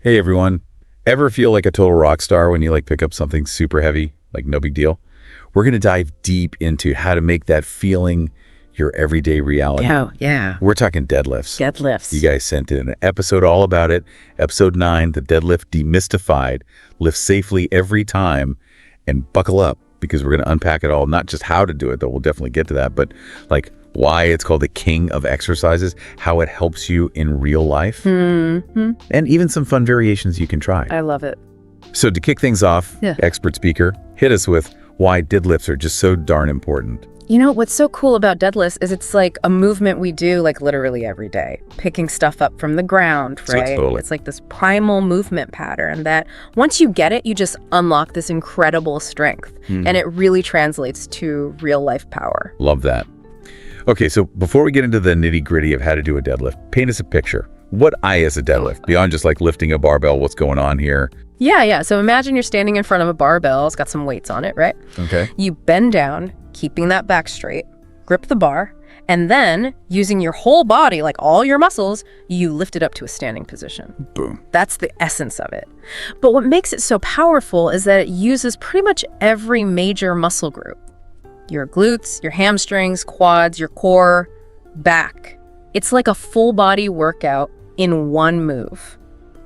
Hey everyone, ever feel like a total rock star when you pick up something super heavy, like no big deal? We're going to dive deep into how to make that feeling your everyday reality. Oh, yeah. We're talking deadlifts. Deadlifts. You guys sent in an episode all about it. Episode 9, the deadlift demystified. Lift safely every time and buckle up because we're going to unpack it all. Not just how to do it, though we'll definitely get to that, but why it's called the king of exercises, how it helps you in real life, and even some fun variations you can try. I love it. So to kick things off, expert speaker, hit us with why deadlifts are just so darn important. You know, what's so cool about deadlifts is it's like a movement we do literally every day, picking stuff up from the ground, right? Totally. It's like this primal movement pattern that once you get it, you just unlock this incredible strength. And it really translates to real life power. Love that. Okay, so before we get into the nitty gritty of how to do a deadlift, paint us a picture. What is a deadlift? Beyond just lifting a barbell, what's going on here? Yeah. So imagine you're standing in front of a barbell. It's got some weights on it, right? Okay. You bend down, keeping that back straight, grip the bar, and then using your whole body, all your muscles, you lift it up to a standing position. Boom. That's the essence of it. But what makes it so powerful is that it uses pretty much every major muscle group. Your glutes, your hamstrings, quads, your core, back. It's like a full body workout in one move.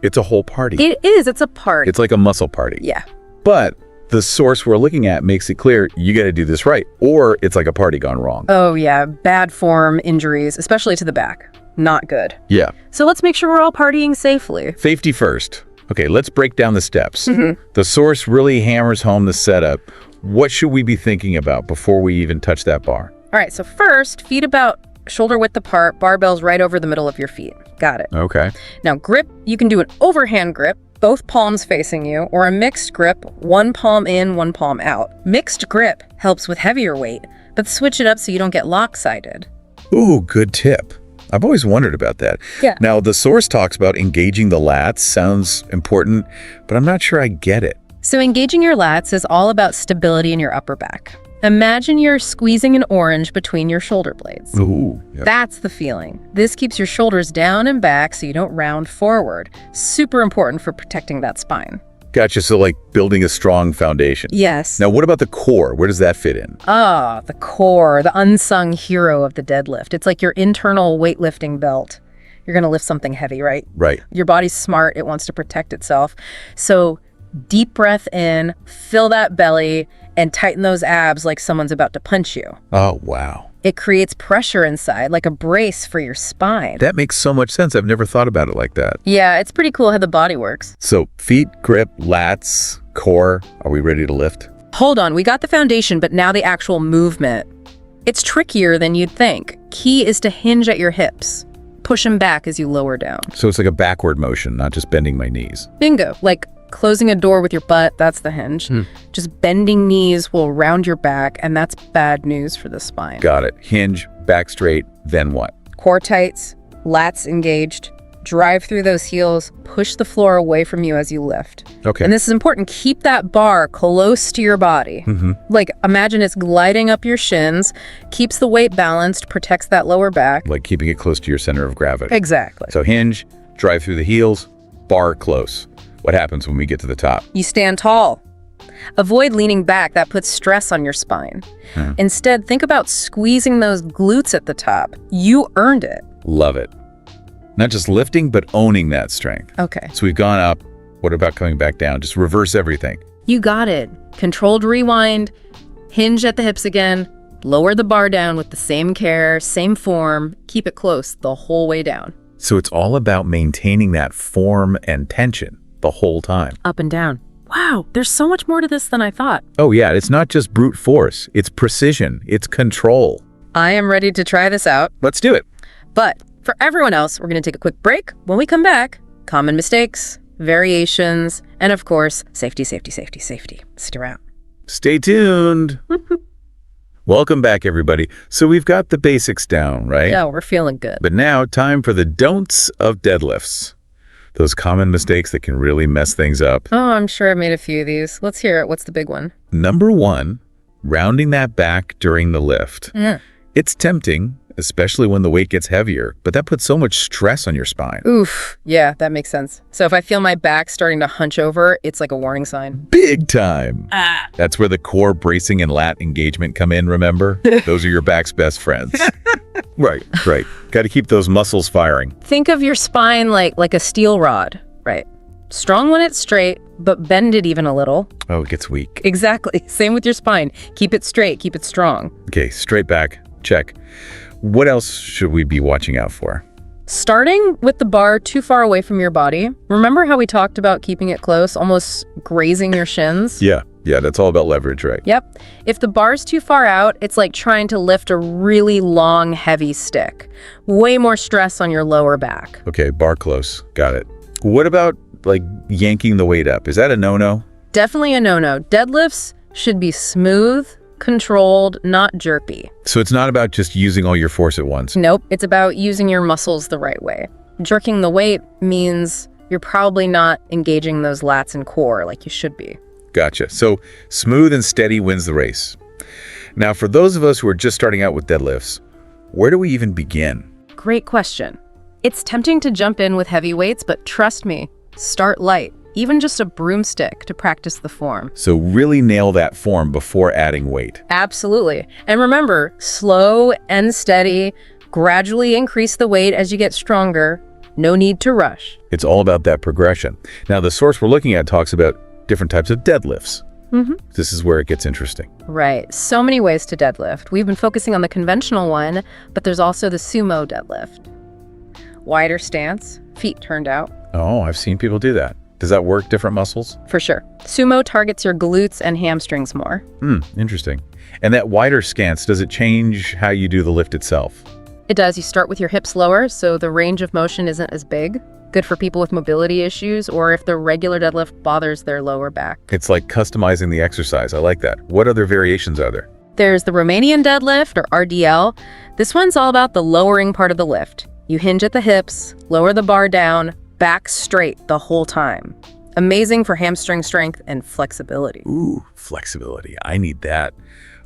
It's a whole party. It is. It's a party. It's like a muscle party. Yeah. But the source we're looking at makes it clear you got to do this right, or it's like a party gone wrong. Oh, yeah. Bad form, injuries, especially to the back. Not good. Yeah. So let's make sure we're all partying safely. Safety first. Okay, let's break down the steps. The source really hammers home the setup. What should we be thinking about before we even touch that bar? All right, so first, feet about shoulder width apart, barbells right over the middle of your feet. Got it. Okay. Now grip, you can do an overhand grip, both palms facing you, or a mixed grip, one palm in, one palm out. Mixed grip helps with heavier weight, but switch it up so you don't get lopsided. Ooh, good tip. I've always wondered about that. Yeah. Now, the source talks about engaging the lats. Sounds important, but I'm not sure I get it. So engaging your lats is all about stability in your upper back. Imagine you're squeezing an orange between your shoulder blades. Ooh. Yep. That's the feeling. This keeps your shoulders down and back so you don't round forward. Super important for protecting that spine. Gotcha. So building a strong foundation. Yes. Now, what about the core? Where does that fit in? The core, the unsung hero of the deadlift. It's like your internal weightlifting belt. You're going to lift something heavy, right? Right. Your body's smart. It wants to protect itself. So deep breath in, fill that belly, and tighten those abs like someone's about to punch you. Oh, wow. It creates pressure inside, like a brace for your spine. That makes so much sense. I've never thought about it like that. Yeah, it's pretty cool how the body works. So feet, grip, lats, core. Are we ready to lift? Hold on, we got the foundation, but now the actual movement. It's trickier than you'd think. Key is to hinge at your hips. Push them back as you lower down. So it's like a backward motion, not just bending my knees. Bingo. Like closing a door with your butt, that's the hinge. Just bending knees will round your back, and that's bad news for the spine. Got it. Hinge, back straight, then what? Core tights, lats engaged. Drive through those heels, push the floor away from you as you lift. Okay. And this is important. Keep that bar close to your body. Imagine it's gliding up your shins, keeps the weight balanced, protects that lower back. Like keeping it close to your center of gravity. Exactly. So hinge, drive through the heels, bar close. What happens when we get to the top? You stand tall. Avoid leaning back. That puts stress on your spine. Instead, think about squeezing those glutes at the top. You earned it. Love it. Not just lifting, but owning that strength. Okay. So we've gone up. What about coming back down? Just reverse everything. You got it. Controlled rewind, hinge at the hips again, lower the bar down with the same care, same form, keep it close the whole way down. So it's all about maintaining that form and tension the whole time. Up and down. Wow, there's so much more to this than I thought. Oh yeah, it's not just brute force. It's precision. It's control. I am ready to try this out. Let's do it. But for everyone else, we're going to take a quick break. When we come back, common mistakes, variations, and of course, safety, safety, safety, safety. Stick around. Stay tuned. Welcome back, everybody. So we've got the basics down, right? Yeah, we're feeling good. But now, time for the don'ts of deadlifts. Those common mistakes that can really mess things up. Oh, I'm sure I've made a few of these. Let's hear it. What's the big one? Number 1, rounding that back during the lift. It's tempting, especially when the weight gets heavier, but that puts so much stress on your spine. Oof. Yeah, that makes sense. So if I feel my back starting to hunch over, it's like a warning sign. Big time. That's where the core bracing and lat engagement come in, remember? Those are your back's best friends. Right. Got to keep those muscles firing. Think of your spine like a steel rod, right? Strong when it's straight, but bend it even a little. Oh, it gets weak. Exactly. Same with your spine. Keep it straight, keep it strong. Okay, straight back. Check. What else should we be watching out for? Starting with the bar too far away from your body. Remember how we talked about keeping it close, almost grazing your shins? Yeah, that's all about leverage, right? Yep. If the bar's too far out, it's like trying to lift a really long, heavy stick. Way more stress on your lower back. Okay, bar close. Got it. What about, like, yanking the weight up? Is that a no-no? Definitely a no-no. Deadlifts should be smooth, controlled, not jerky. So it's not about just using all your force at once. Nope, it's about using your muscles the right way. Jerking the weight means you're probably not engaging those lats and core like you should be. Gotcha. So smooth and steady wins the race. Now, for those of us who are just starting out with deadlifts, where do we even begin? Great question. It's tempting to jump in with heavy weights, but trust me, start light. Even just a broomstick to practice the form. So really nail that form before adding weight. Absolutely. And remember, slow and steady, gradually increase the weight as you get stronger. No need to rush. It's all about that progression. Now, the source we're looking at talks about different types of deadlifts. This is where it gets interesting. Right. So many ways to deadlift. We've been focusing on the conventional one, but there's also the sumo deadlift. Wider stance, feet turned out. Oh, I've seen people do that. Does that work different muscles? For sure. Sumo targets your glutes and hamstrings more. Interesting. And that wider stance, does it change how you do the lift itself? It does. You start with your hips lower, so the range of motion isn't as big. Good for people with mobility issues or if the regular deadlift bothers their lower back. It's like customizing the exercise. I like that. What other variations are there? There's the Romanian deadlift, or RDL. This one's all about the lowering part of the lift. You hinge at the hips, lower the bar down, back straight the whole time. Amazing for hamstring strength and flexibility. Ooh, flexibility. I need that.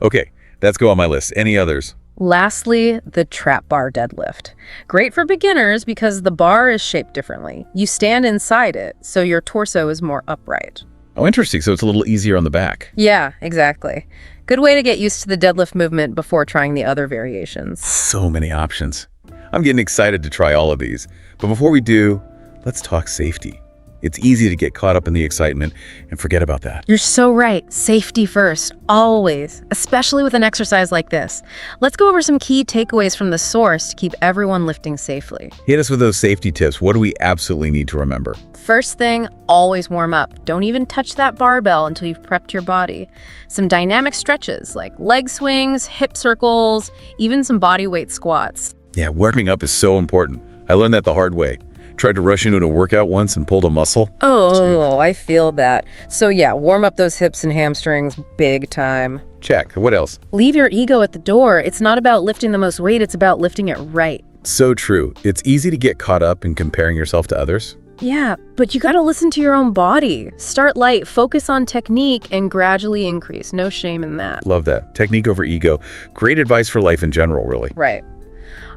Okay, that's go on my list. Any others? Lastly, the trap bar deadlift. Great for beginners because the bar is shaped differently. You stand inside it, so your torso is more upright. Oh, interesting. So it's a little easier on the back. Yeah, exactly. Good way to get used to the deadlift movement before trying the other variations. So many options. I'm getting excited to try all of these. But before we do, let's talk safety. It's easy to get caught up in the excitement and forget about that. You're so right. Safety first, always, especially with an exercise like this. Let's go over some key takeaways from the source to keep everyone lifting safely. Hit us with those safety tips. What do we absolutely need to remember? First thing, always warm up. Don't even touch that barbell until you've prepped your body. Some dynamic stretches like leg swings, hip circles, even some body weight squats. Yeah, warming up is so important. I learned that the hard way. Tried to rush into a workout once and pulled a muscle. Oh, I feel that. So yeah, warm up those hips and hamstrings big time. Check. What else? Leave your ego at the door. It's not about lifting the most weight, it's about lifting it right. So true. It's easy to get caught up in comparing yourself to others. Yeah, but you gotta listen to your own body. Start light, focus on technique, and gradually increase. No shame in that. Love that. Technique over ego. Great advice for life in general, really. Right.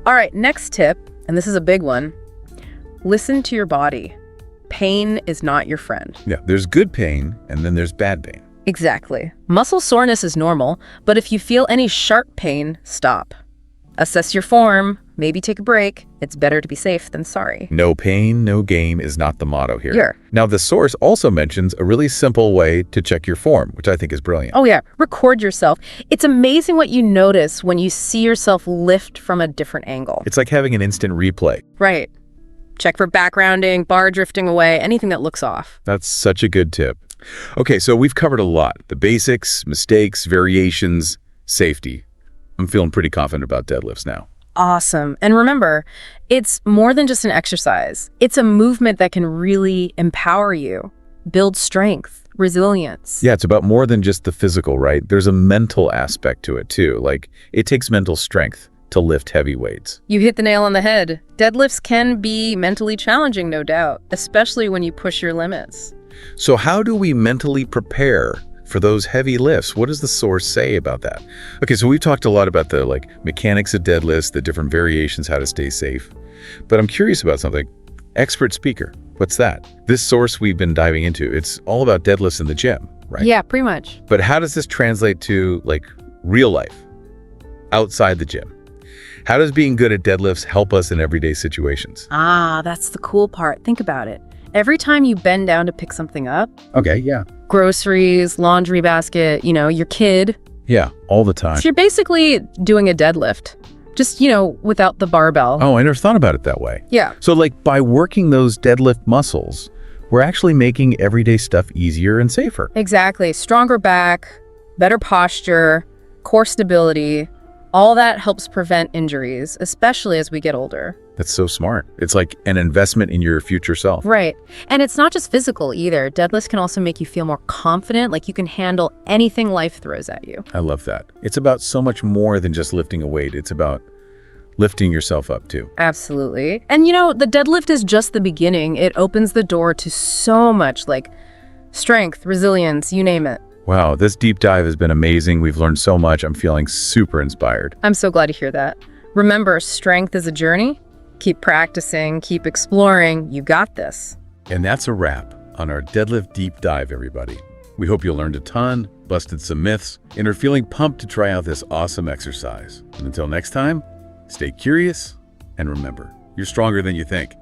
All right, next tip, and this is a big one. Listen to your body. Pain is not your friend. Yeah, there's good pain and then there's bad pain. Exactly. Muscle soreness is normal, but if you feel any sharp pain, stop. Assess your form, maybe take a break. It's better to be safe than sorry. No pain, no gain is not the motto here. Here. Now, the source also mentions a really simple way to check your form, which I think is brilliant. Oh yeah, record yourself. It's amazing what you notice when you see yourself lift from a different angle. It's like having an instant replay. Right. Check for backgrounding, bar drifting away, anything that looks off. That's such a good tip. Okay, so we've covered a lot. The basics, mistakes, variations, safety. I'm feeling pretty confident about deadlifts now. Awesome. And remember, it's more than just an exercise. It's a movement that can really empower you, build strength, resilience. Yeah, it's about more than just the physical, right? There's a mental aspect to it too. Like, it takes mental strength to lift heavy weights. You hit the nail on the head. Deadlifts can be mentally challenging, no doubt, especially when you push your limits. So how do we mentally prepare for those heavy lifts. What does the source say about that? Okay, so we've talked a lot about the mechanics of deadlifts, the different variations, how to stay safe. But I'm curious about something. Expert speaker, what's that? This source we've been diving into, it's all about deadlifts in the gym, right? Yeah, pretty much. But how does this translate to real life, outside the gym? How does being good at deadlifts help us in everyday situations? Ah, that's the cool part. Think about it. Every time you bend down to pick something up, Okay, yeah. groceries, laundry basket, your kid, Yeah, all the time. so you're basically doing a deadlift. Just, without the barbell. Oh, I never thought about it that way. Yeah. So by working those deadlift muscles, we're actually making everyday stuff easier and safer. Exactly. Stronger back, better posture, core stability. All that helps prevent injuries, especially as we get older. That's so smart. It's like an investment in your future self. Right. And it's not just physical either. Deadlifts can also make you feel more confident, like you can handle anything life throws at you. I love that. It's about so much more than just lifting a weight. It's about lifting yourself up too. Absolutely. And the deadlift is just the beginning. It opens the door to so much, like strength, resilience, you name it. Wow, this deep dive has been amazing. We've learned so much. I'm feeling super inspired. I'm so glad to hear that. Remember, strength is a journey. Keep practicing, keep exploring. You got this. And that's a wrap on our deadlift deep dive, everybody. We hope you learned a ton, busted some myths, and are feeling pumped to try out this awesome exercise. And until next time, stay curious, and remember, you're stronger than you think.